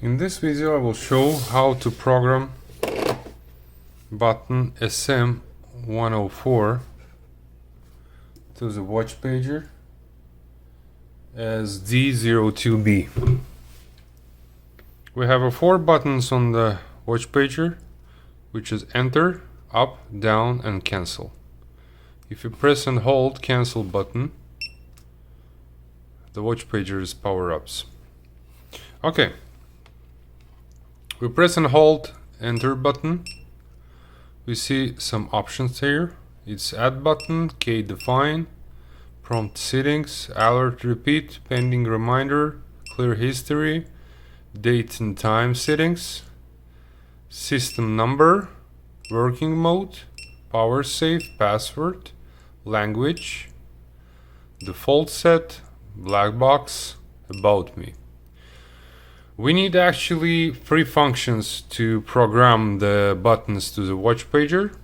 In this video I will show how to program button SM104 to the watch pager as D02B. We have 4 buttons on the watch pager, which is enter, up, down and cancel. If you press and hold cancel button, the watch pager is power ups. Okay. We press and hold enter button. We see some options here. It's add button, key define, prompt settings, alert repeat, pending reminder, clear history, date and time settings, system number, working mode, power save, password, language, default set, black box, about me. We need actually 3 functions to program the buttons to the watch pager.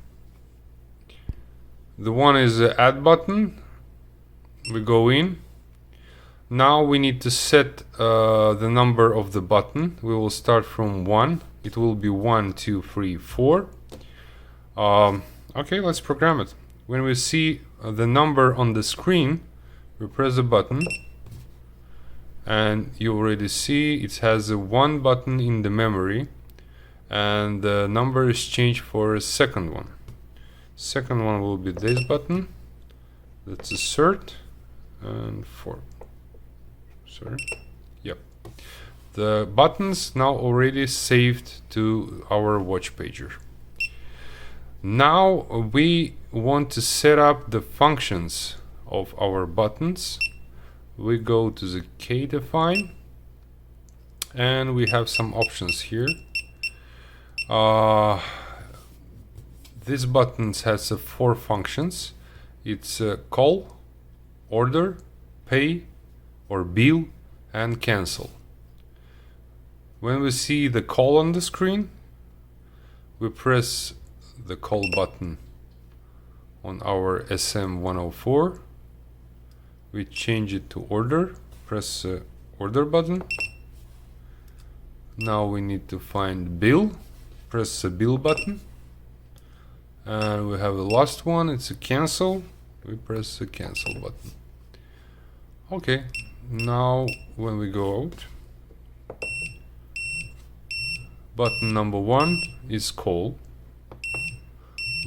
The one is the add button. We go in. Now we need to set the number of the button. We will start from 1. It will be 1, 2, 3, 4. Okay, let's program it. When we see the number on the screen, we press the button. And you already see it has a 1 button in the memory, and the number is changed for a second one. Second one will be this button. That's assert and 4. Sorry. Yep. The buttons now already saved to our watch pager. Now we want to set up the functions of our buttons. We go to the key define and we have some options here. This button has 4 functions. It's call, order, pay or bill and cancel. When we see the call on the screen, we press the call button on our SM104. We change it to order, press order button. Now we need to find bill, press the bill button. And we have the last one, it's a cancel. We press the cancel button. Okay, now when we go out, button number 1 is call.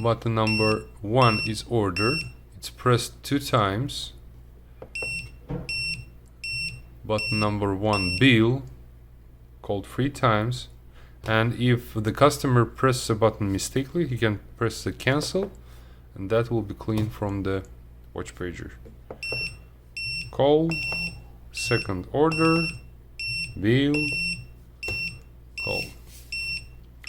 Button number 1 is order. It's pressed 2 times. Button number 1 bill, called 3 times, and if the customer presses the button mistakenly, he can press the cancel and that will be clean from the watch pager. Call, second order, bill, call.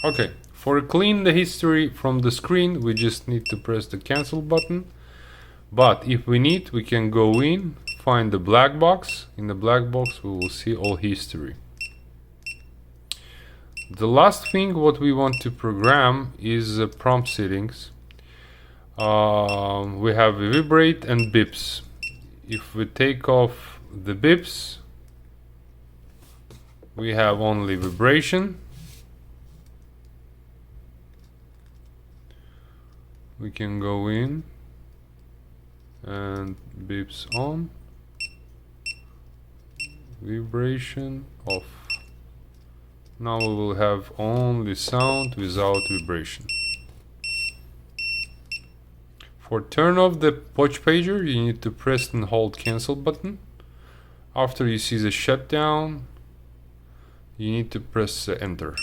Okay, for clean the history from the screen we just need to press the cancel button, but if we need, we can go in, find the black box. In the black box we will see all history. The last thing what we want to program is prompt settings. We have vibrate and beeps. If we take off the beeps, we have only vibration. We can go in and beeps on, vibration off. Now we will have only sound without vibration. For turn off the watch pager, you need to press and hold cancel button. After you see the shutdown, you need to press enter.